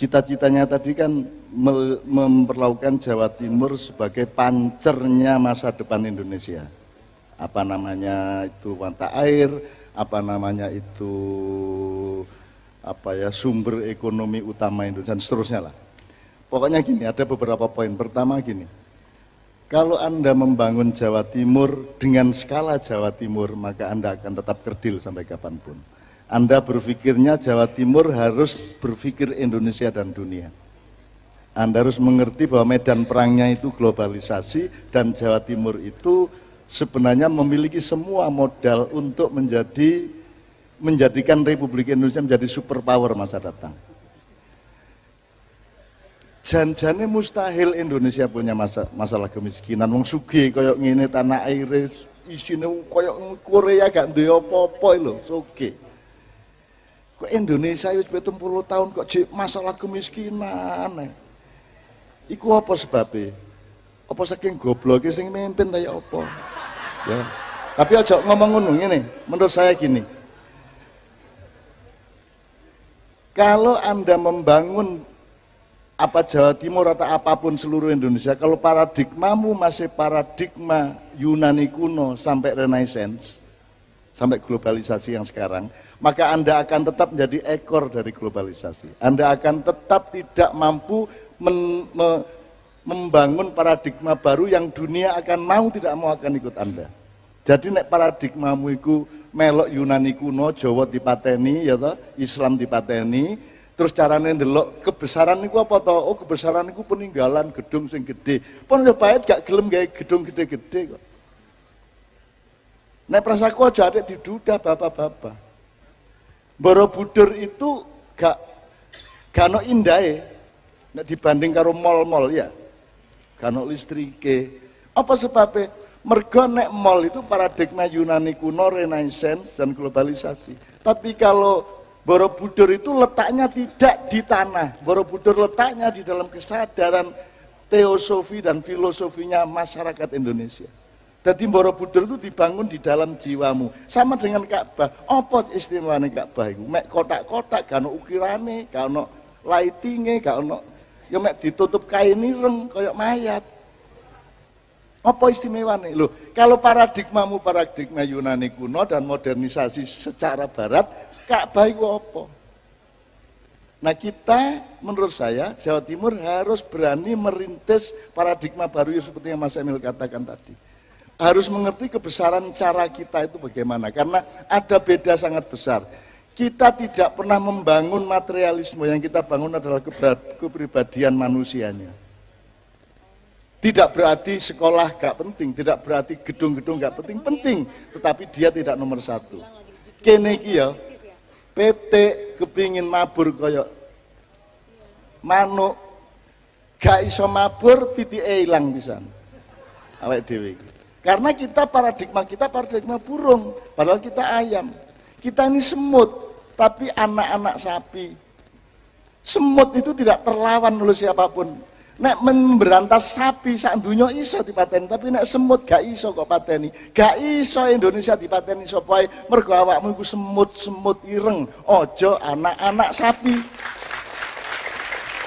Cita-citanya tadi kan memperlakukan Jawa Timur sebagai pancernya masa depan Indonesia. Apa namanya itu mata air, apa namanya itu sumber ekonomi utama Indonesia dan seterusnya lah. Pokoknya gini, ada beberapa poin. Pertama gini, kalau Anda membangun Jawa Timur dengan skala Jawa Timur, maka Anda akan tetap kerdil sampai kapanpun. Anda berpikirnya Jawa Timur harus berpikir Indonesia dan dunia. Anda harus mengerti bahwa medan perangnya itu globalisasi dan Jawa Timur itu sebenarnya memiliki semua modal untuk menjadikan Republik Indonesia menjadi superpower masa datang. Jan-jane mustahil Indonesia punya masalah kemiskinan. Wong sugih koyok ngene tanah air isine koyok Korea gak duwe apa-apa lho, sugih. Kok Indonesia wis 70 tahun kok masalah kemiskinan. Iku apa sebabnya? Apa saking gobloke sing mimpin ta ya apa? Ya. Tapi aja ngomong ngono ngene, menurut saya gini. Kalau Anda membangun apa Jawa Timur atau apapun seluruh Indonesia, kalau paradigmamu masih paradigma Yunani kuno sampai Renaissance, sampai globalisasi yang sekarang, maka Anda akan tetap menjadi ekor dari globalisasi. Anda akan tetap tidak mampu membangun paradigma baru yang dunia akan mau tidak mau akan ikut Anda. Jadi nek paradigmamu itu melok Yunani kuno, Jawa dipateni, ya toh, Islam dipateni, terus carane ndelok kebesaran niku apa toh? Oh, kebesaran niku peninggalan gedung sing gede. Pun yo bae gak gelem gawe gedung gede-gede kok. Nek prasaku aja adek didudah bapak-bapak. Borobudur itu gak ono indahe nek dibanding karo mall-mall ya. Gak ono listrike. Apa sebabnya? Mergo nek mall itu paradigma Yunani kuno, Renaissance dan globalisasi. Tapi kalau Borobudur itu letaknya tidak di tanah. Borobudur letaknya di dalam kesadaran teosofi dan filosofinya masyarakat Indonesia. Jadi Borobudur itu dibangun di dalam jiwamu. Sama dengan Ka'bah. Apa istimewanya Ka'bah itu? Mek kotak-kotak, gak ono ukirane, gak ono lightinge, gak ono ya mek ditutup kain ireng kayak mayat. Apa istimewanya? Loh, kalau paradigmamu paradigma Yunani kuno dan modernisasi secara barat, Ka'bah itu apa? Nah kita, menurut saya, Jawa Timur harus berani merintis paradigma baru seperti yang Mas Emil katakan tadi. Harus mengerti kebesaran cara kita itu bagaimana, karena ada beda sangat besar. Kita tidak pernah membangun materialisme, yang kita bangun adalah kepribadian manusianya. Tidak berarti sekolah gak penting, tidak berarti gedung-gedung gak penting, tetapi dia tidak nomor satu. Kene iki ya, PT kepingin mabur koyok manuk, gak iso mabur, PTA ilang pisan. Awake dhewe iki. Karena kita paradigma burung, padahal kita ayam. Kita ini semut, tapi anak-anak sapi. Semut itu tidak terlawan oleh siapapun. Nek memberantas sapi sak donya iso dipateni, tapi nek semut gak iso kok pateni. Gak iso Indonesia dipateni sapa ae, mergo awakmu iku semut-semut ireng, aja anak-anak sapi.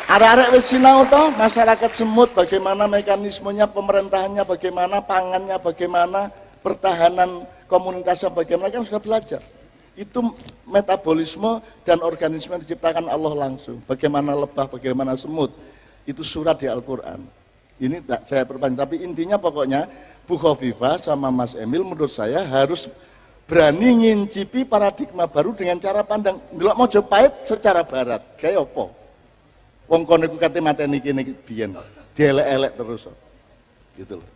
Arek-arek wis sinau toh masyarakat semut, bagaimana mekanismenya, pemerintahannya bagaimana, pangannya bagaimana, pertahanan komunitasnya bagaimana, kan sudah belajar. Itu metabolisme dan organisme yang diciptakan Allah langsung. Bagaimana lebah, bagaimana semut. Itu surat di Al-Quran. Ini tak saya perpanjang, tapi intinya pokoknya Bu Khofifah sama Mas Emil menurut saya harus berani ngincipi paradigma baru dengan cara pandang. Ndelok Mojopahit secara barat, kayak apa? Wong kono iku kate mateni kene biyen, dielek-elek terus. Gitu loh.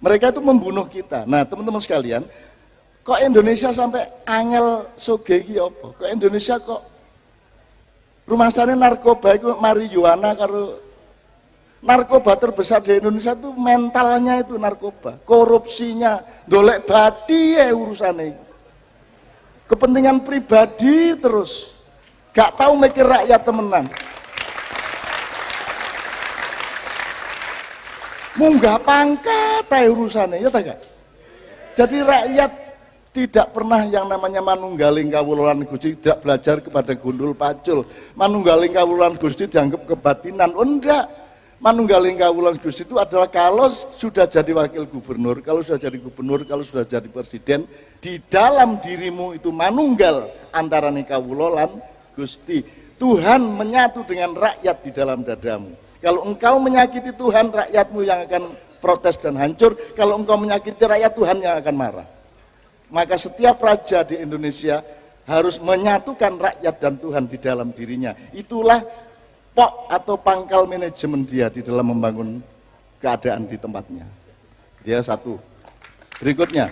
Mereka itu membunuh kita. Nah, teman-teman sekalian, kok Indonesia sampai angel soge iki apa? Kok Indonesia kok rumasane narkoba iku marijuana karo narkoba terbesar di Indonesia itu mentalnya itu narkoba, korupsinya, dolek badi ya urusannya. Kepentingan pribadi terus. Gak tahu mikir rakyat temenan. Munggah pangkat ae urusane, ya ta gak? Jadi rakyat Tidak pernah yang namanya manunggaling kawulolan Gusti tidak belajar kepada gundul pacul. Manunggaling kawulolan Gusti dianggap kebatinan. Oh enggak. Manunggaling kawulolan Gusti itu adalah kalau sudah jadi wakil gubernur, kalau sudah jadi gubernur, kalau sudah jadi presiden, di dalam dirimu itu manunggal antara kawulolan Gusti. Tuhan menyatu dengan rakyat di dalam dadamu. Kalau engkau menyakiti Tuhan, rakyatmu yang akan protes dan hancur. Kalau engkau menyakiti rakyat, Tuhan yang akan marah. Maka setiap raja di Indonesia harus menyatukan rakyat dan Tuhan di dalam dirinya. Itulah pok atau pangkal manajemen dia di dalam membangun keadaan di tempatnya. Dia satu. Berikutnya,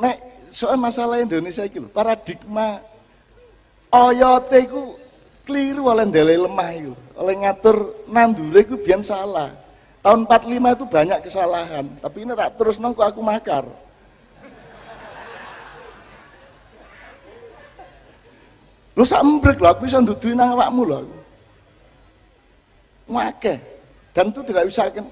nek soal masalah Indonesia itu paradigma oyote itu keliru oleh ndelai lemah itu, oleh ngatur nandure itu biar salah. Tahun 45 itu banyak kesalahan, tapi ini tak terus nongko aku makar. Lu sak embrek lho, aku bisa nduduhi nang awakmu lho. Ngake. Dan itu tidak bisa kan.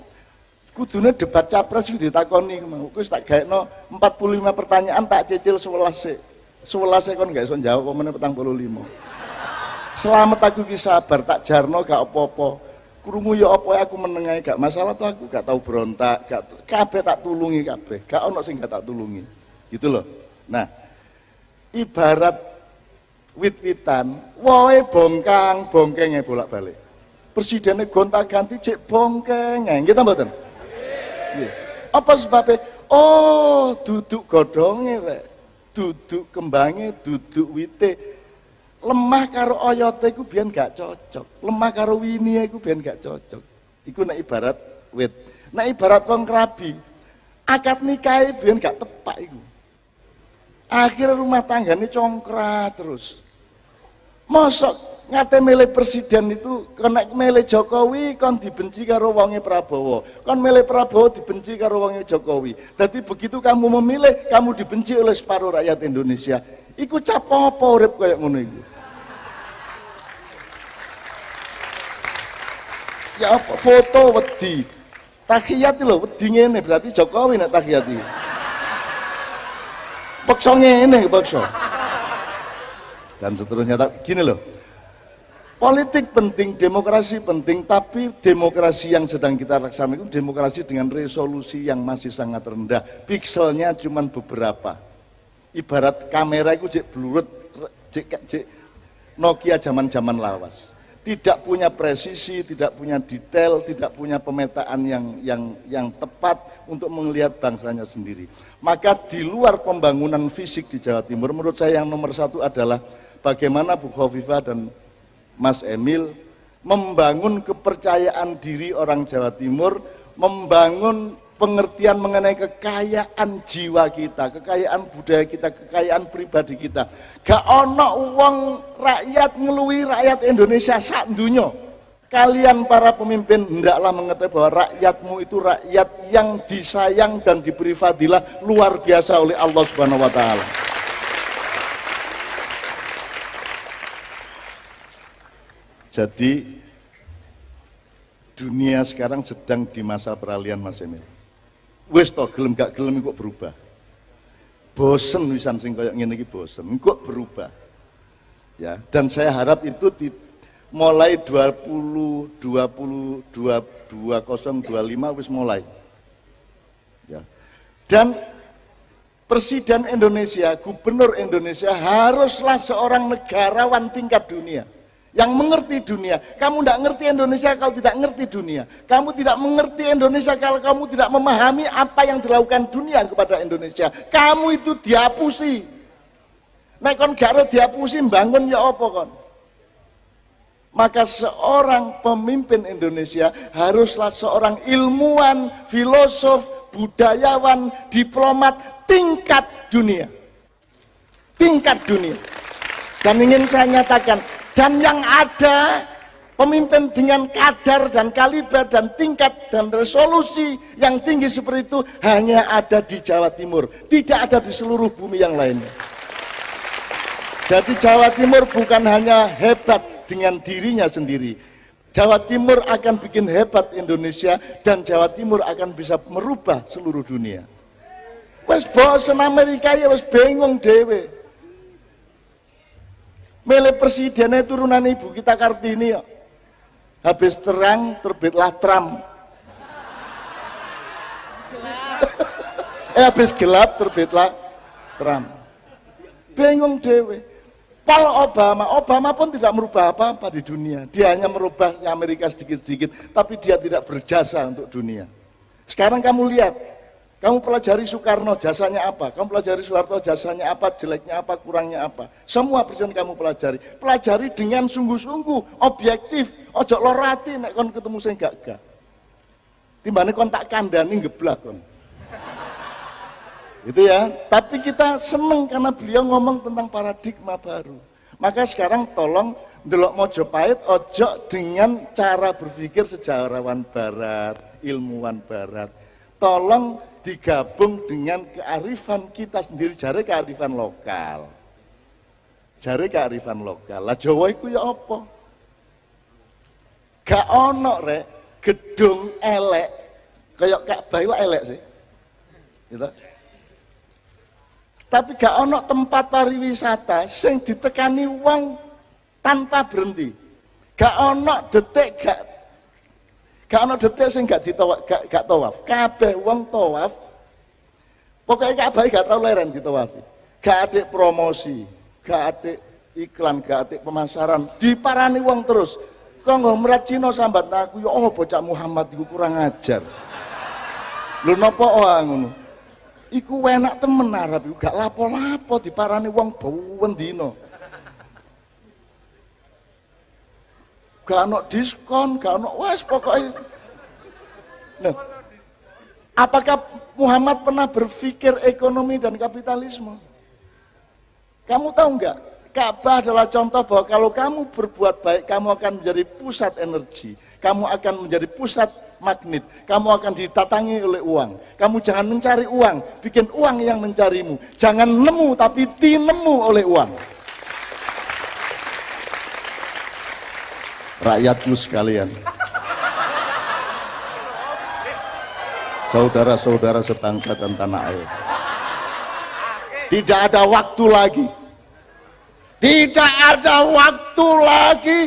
Kudune debat capres itu ditakoni mau. Aku tak gaekno 45 pertanyaan tak cicil 11 11 kon gak iso jawab apa meneh 45. Selamat aku ki sabar tak jarno gak apa-apa. Krungu ya apa aku menengahi gak masalah tuh aku gak tahu berontak, gak kabeh tak tulungi kabeh. Gak ono sing gak tak tulungi. Gitu loh. Nah, ibarat wit-witan, woe bongkang-bongkenge bolak-balik. Presidennya gonta-ganti cek bongkenge, nggih ta mboten? Nggih. Apa sebabnya? Oh, duduk godhonge rek. Duduk kembange, duduk wite. Lemah karo oyote iku biyen gak cocok. Lemah karo winie iku biyen gak cocok. Iku nek ibarat wit. Nek ibarat wong krabi, akad nikahe biyen gak tepak iku. Akhirnya rumah tanggane congkrat terus. Mosok ngate milih presiden itu kena milih Jokowi kon dibenci karo wonge Prabowo. Kon milih Prabowo dibenci karo wonge Jokowi. Jadi begitu kamu memilih, kamu dibenci oleh separuh rakyat Indonesia. Iku cap apa urip kaya ngono iku? Ya apa foto wedi. Tahiyat lho wedi ngene berarti Jokowi nek tahiyat iki. Paksa ngene paksa. Dan seterusnya gini loh. Politik penting, demokrasi penting, tapi demokrasi yang sedang kita laksanakan itu demokrasi dengan resolusi yang masih sangat rendah. Pikselnya cuma beberapa. Ibarat kamera itu cek blurut, cek Nokia zaman-zaman lawas. Tidak punya presisi, tidak punya detail, tidak punya pemetaan yang tepat untuk melihat bangsanya sendiri. Maka di luar pembangunan fisik di Jawa Timur, menurut saya yang nomor satu adalah bagaimana Bu Khofifah dan Mas Emil membangun kepercayaan diri orang Jawa Timur, membangun pengertian mengenai kekayaan jiwa kita, kekayaan budaya kita, kekayaan pribadi kita. Gak ono uang rakyat ngeluhi rakyat Indonesia sak dunya. Kalian para pemimpin hendaklah mengetahui bahwa rakyatmu itu rakyat yang disayang dan diberi fadilah luar biasa oleh Allah Subhanahu wa taala. Jadi dunia sekarang sedang di masa peralihan Mas Emil. Wis to gelem gak gelem kok berubah. Bosen wisan sing koyo ngene iki bosen, kok berubah. Ya, dan saya harap itu mulai 2025 wis mulai. Ya. Dan Presiden Indonesia, Gubernur Indonesia haruslah seorang negarawan tingkat dunia. Yang mengerti dunia. Kamu tidak ngerti Indonesia kalau tidak ngerti dunia. Kamu tidak mengerti Indonesia kalau kamu tidak memahami apa yang dilakukan dunia kepada Indonesia. Kamu itu dihapusi. Nek kon gak dihapusi bangun ya apa kon? Maka seorang pemimpin Indonesia haruslah seorang ilmuwan, filosof, budayawan, diplomat tingkat dunia. Tingkat dunia. Dan ingin saya nyatakan, dan yang ada pemimpin dengan kadar dan kaliber dan tingkat dan resolusi yang tinggi seperti itu hanya ada di Jawa Timur, tidak ada di seluruh bumi yang lainnya. Jadi Jawa Timur bukan hanya hebat dengan dirinya sendiri, Jawa Timur akan bikin hebat Indonesia dan Jawa Timur akan bisa merubah seluruh dunia. Wes bosen Amerika ya wes bingung dewe. Milih presidennya turunan ibu kita Kartini ya. Habis terang terbitlah Trump. Habis gelap terbitlah Trump. Bingung dewe. Paul Obama pun tidak merubah apa-apa di dunia. Dia hanya merubah Amerika sedikit-sedikit, tapi dia tidak berjasa untuk dunia. Sekarang kamu lihat, kamu pelajari Soekarno jasanya apa, kamu pelajari Soeharto jasanya apa, jeleknya apa, kurangnya apa. Semua presiden kamu pelajari. Pelajari dengan sungguh-sungguh, objektif, ojo lorati nek kon ketemu sing gak. Timbane kon tak kandani geblak kon. Itu ya, tapi kita seneng karena beliau ngomong tentang paradigma baru. Maka sekarang tolong ndelok Mojopahit ojo dengan cara berpikir sejarawan barat, ilmuwan barat. Tolong digabung dengan kearifan kita sendiri, jare kearifan lokal. Jare kearifan lokal. Lah Jawa iku ya apa? Gak ono rek gedung elek kayak Ka'bah iku elek sih. Gitu. Tapi gak ono tempat pariwisata sing ditekani wong tanpa berhenti. Gak ono detik sing gak tawaf. Kabeh wong tawaf. Pokoknya Ka'bah gak tau leren ditawafi. Gak ada promosi, gak ada iklan, gak ada pemasaran. Diparani wong terus. Kanggo merat Cina sambat aku ya bocah Muhammad iku kurang ajar. Lho napa ngono? Iku enak temen Arab, gak lapo-lapo diparani wong bawen dino. Gak ono diskon, gak ono wes pokoknya. Nah, apakah Muhammad pernah berpikir ekonomi dan kapitalisme? Kamu tahu nggak? Ka'bah adalah contoh bahwa kalau kamu berbuat baik, kamu akan menjadi pusat energi, kamu akan menjadi pusat magnet, kamu akan ditatangi oleh uang. Kamu jangan mencari uang, bikin uang yang mencarimu. Jangan nemu tapi tinemu oleh uang. Rakyatku sekalian, saudara-saudara sebangsa dan tanah air, tidak ada waktu lagi. Tidak ada waktu lagi.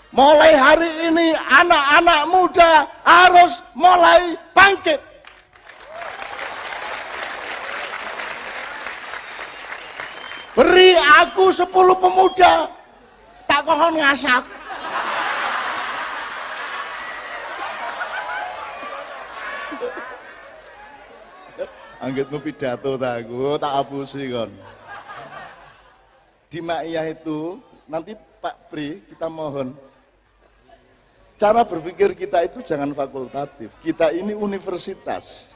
Mulai hari ini anak-anak muda harus mulai bangkit. Beri aku 10 pemuda, tak kohon ngasak. Anggitmu pidato tak aku, tak hapusi kon. Di Maiyah itu, nanti Pak Pri kita mohon, cara berpikir kita itu jangan fakultatif, kita ini universitas.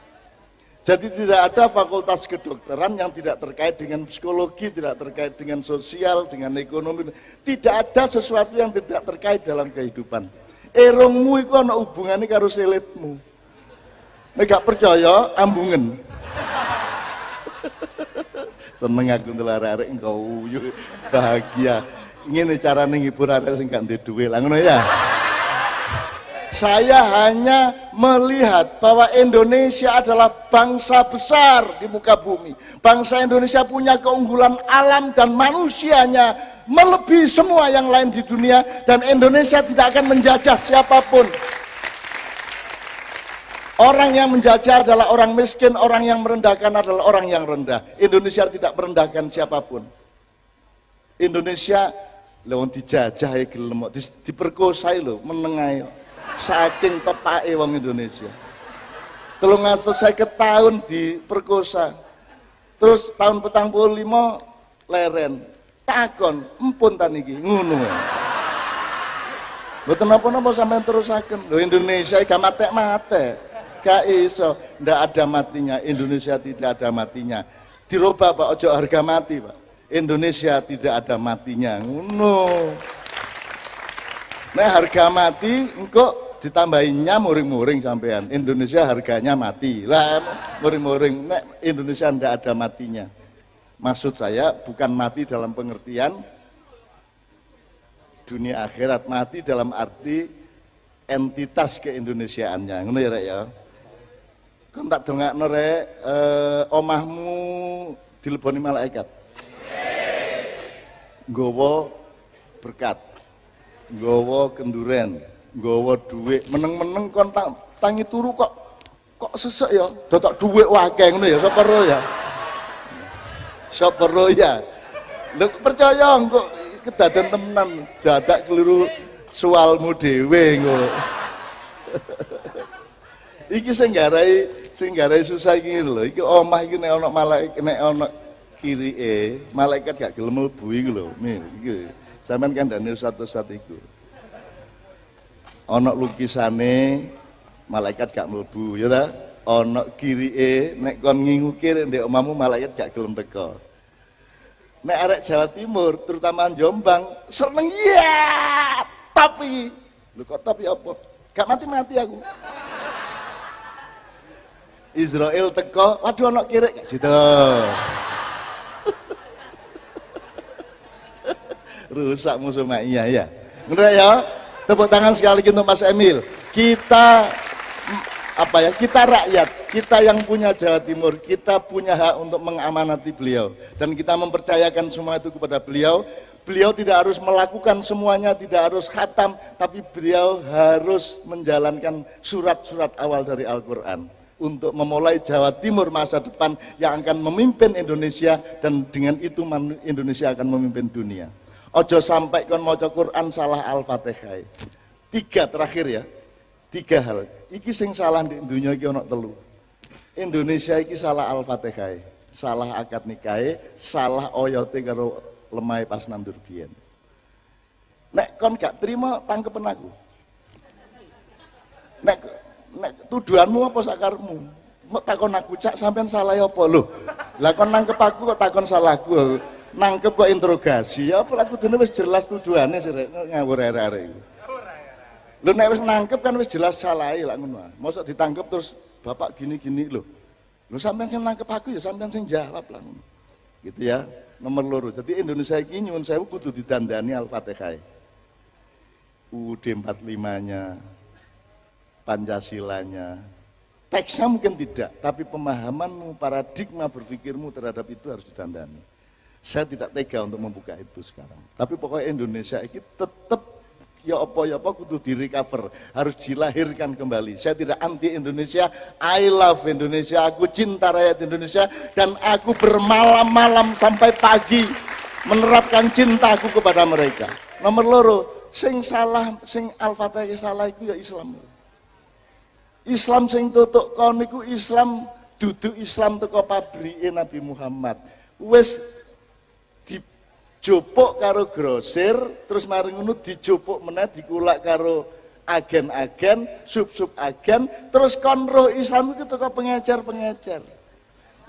Jadi tidak ada fakultas kedokteran yang tidak terkait dengan psikologi, tidak terkait dengan sosial, dengan ekonomi. Tidak ada sesuatu yang tidak terkait dalam kehidupan. Erongmu itu ada hubungannya karo selitmu. Nek gak percaya, ambungen. Seneng aku ngelarek engkau bahagia. Ngene carane ngibur arek sing gak ndek duwe lah ngono ya. Saya hanya melihat bahwa Indonesia adalah bangsa besar di muka bumi. Bangsa Indonesia punya keunggulan alam dan manusianya melebihi semua yang lain di dunia, dan Indonesia tidak akan menjajah siapapun. Orang yang menjajah adalah orang miskin, orang yang merendahkan adalah orang yang rendah. Indonesia tidak merendahkan siapapun. Indonesia lewat dijajah gelem, diperkosai lho, menengai. Saking tepake wong Indonesia. 350 tahun diperkosa. Terus tahun 45 leren. Takon, empun ta niki ngono. Mboten napa-napa sampean terusaken. Lho Indonesia gak mate-mate. Gak iso, ndak ada matinya. Indonesia tidak ada matinya. Dirubah Pak, ojo harga mati Pak. Indonesia tidak ada matinya. Ngono. Nah harga mati, engkau ditambahinnya muring-muring sampean. Indonesia harganya mati. Lah muring-muring. Nah, Indonesia ndak ada matinya. Maksud saya bukan mati dalam pengertian dunia akhirat, mati dalam arti entitas keindonesiaannya, ngono ya Rek ya. Kon tak dongakno Rek, omahmu dileboni malaikat. Nggawa berkat, nggawa kenduren, nggawa duit, meneng-meneng kon tangi turu kok sesek ya, dotok duit wakeh ngono ya, sapa ro ya. Sapa ro ya. Lho percaya kok kedaden temenan, dadak keliru sualmu dhewe engko. Iki sing garai susah iki lho, iki omah iki nek ana malaikat, nek ana kirike, malaikat gak gelem mlebu iki lho. Iki sampean kandhane ustaz-ustaz iku. Ana lukisane malaikat gak mlebu, ya ta? Ana kirike nek kon ngingukir ndek omahmu malaikat gak gelem teko. Nek arek Jawa Timur, terutama Jombang, seneng ya, tapi lho kok tapi apa? Gak mati-mati aku. Israel teko, waduh ana kirik gak situ. Rusak musuh Maia ya. Bener ya? Tepuk tangan sekali lagi untuk Mas Emil. Kita kita rakyat, kita yang punya Jawa Timur, kita punya hak untuk mengamanati beliau dan kita mempercayakan semua itu kepada beliau. Beliau tidak harus melakukan semuanya, tidak harus khatam, tapi beliau harus menjalankan surat-surat awal dari Al-Quran untuk memulai Jawa Timur masa depan yang akan memimpin Indonesia, dan dengan itu Indonesia akan memimpin dunia. Ojo sampai kon maca Quran salah Al-Fatihah. 3 terakhir ya. 3 hal. Iki sing salah di dunia iki ana 3. Indonesia iki salah Al-Fatihah, salah akad nikahe, salah oyote karo lemah pas nandur biyen. Nek kon gak trima tangkepen aku. Nek tuduhanmu apa sakarmu? Kok takon aku cak sampean salah apa lho? Lah kon nangkep aku kok takon salahku. Nangkep kok interogasi. Ya apa aku dene wis jelas tuduhane sih ngawur arek-arek iku. Lho nek wis nangkep kan wis jelas salahe lak ngono. Mosok ditangkep terus bapak gini-gini lho. Lho sampean sing nangkep aku ya sampean sing jawab lah ngono. Gitu ya. Nomor 2. Jadi Indonesia iki nyuwun sewu kudu didandani Al-Fatihah. UUD 45-nya, Pancasilanya. Teksnya mungkin tidak, tapi pemahamanmu, paradigma berpikirmu terhadap itu harus didandani. Saya tidak tega untuk membuka itu sekarang. Tapi pokoknya Indonesia ini tetap ya apa kudu di-recover, harus dilahirkan kembali. Saya tidak anti Indonesia, I love Indonesia, aku cinta rakyat Indonesia, dan aku bermalam-malam sampai pagi menerapkan cintaku kepada mereka. Nomor 2, sing salah, sing Al-Fatihah salah itu ya Islam. Islam sing tutuk kon niku Islam duduk Islam teko pabrike Nabi Muhammad. Wis dijupuk karo grosir, terus mari ngono dijupuk meneh dikulak karo agen-agen, sub-sub agen, terus kon roh Islam itu teko pengecer-pengecer.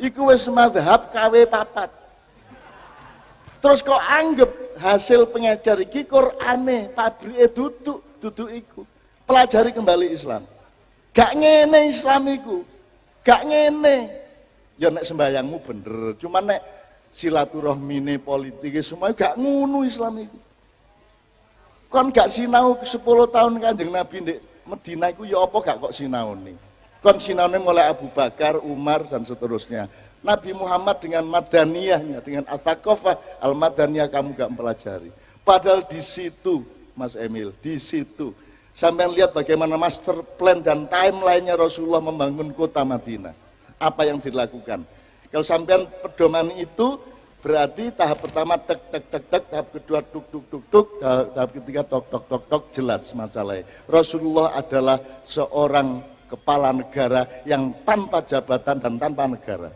Iku wis mazhab KW 4. Terus kok anggap hasil pengecer iki Qur'ane, pabrike duduk iku. Pelajari kembali Islam. Gak ngene Islam iku, gak ngene. Ya nek sembayangmu bener, cuman nek silaturahmine politik semua gak ngono Islam iku. Kon gak sinau 10 tahun Kanjeng Nabi ndek Madinah iku ya apa gak kok sinaune. Kon sinaune mulai Abu Bakar, Umar dan seterusnya. Nabi Muhammad dengan madaniyahnya, dengan at-taqafah al-madaniyah kamu gak mempelajari. Padahal di situ, Mas Emil, di situ sampai lihat bagaimana master plan dan timeline-nya Rasulullah membangun kota Madinah. Apa yang dilakukan? Kalau sampean pedoman itu berarti tahap pertama tek tek tek tek, tahap kedua tuk tuk tuk tuk, tahap ketiga tok tok tok tok, jelas masalahnya. Rasulullah adalah seorang kepala negara yang tanpa jabatan dan tanpa negara.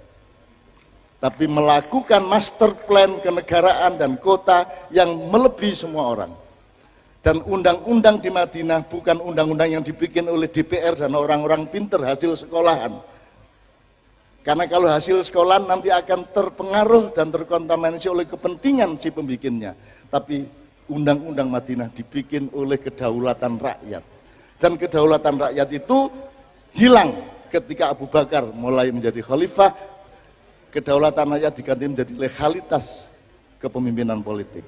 Tapi melakukan master plan kenegaraan dan kota yang melebihi semua orang. Dan undang-undang di Madinah bukan undang-undang yang dibikin oleh DPR dan orang-orang pinter hasil sekolahan. Karena kalau hasil sekolahan nanti akan terpengaruh dan terkontaminasi oleh kepentingan si pembikinnya. Tapi undang-undang Madinah dibikin oleh kedaulatan rakyat. Dan kedaulatan rakyat itu hilang ketika Abu Bakar mulai menjadi khalifah. Kedaulatan rakyat diganti menjadi legalitas kepemimpinan politik.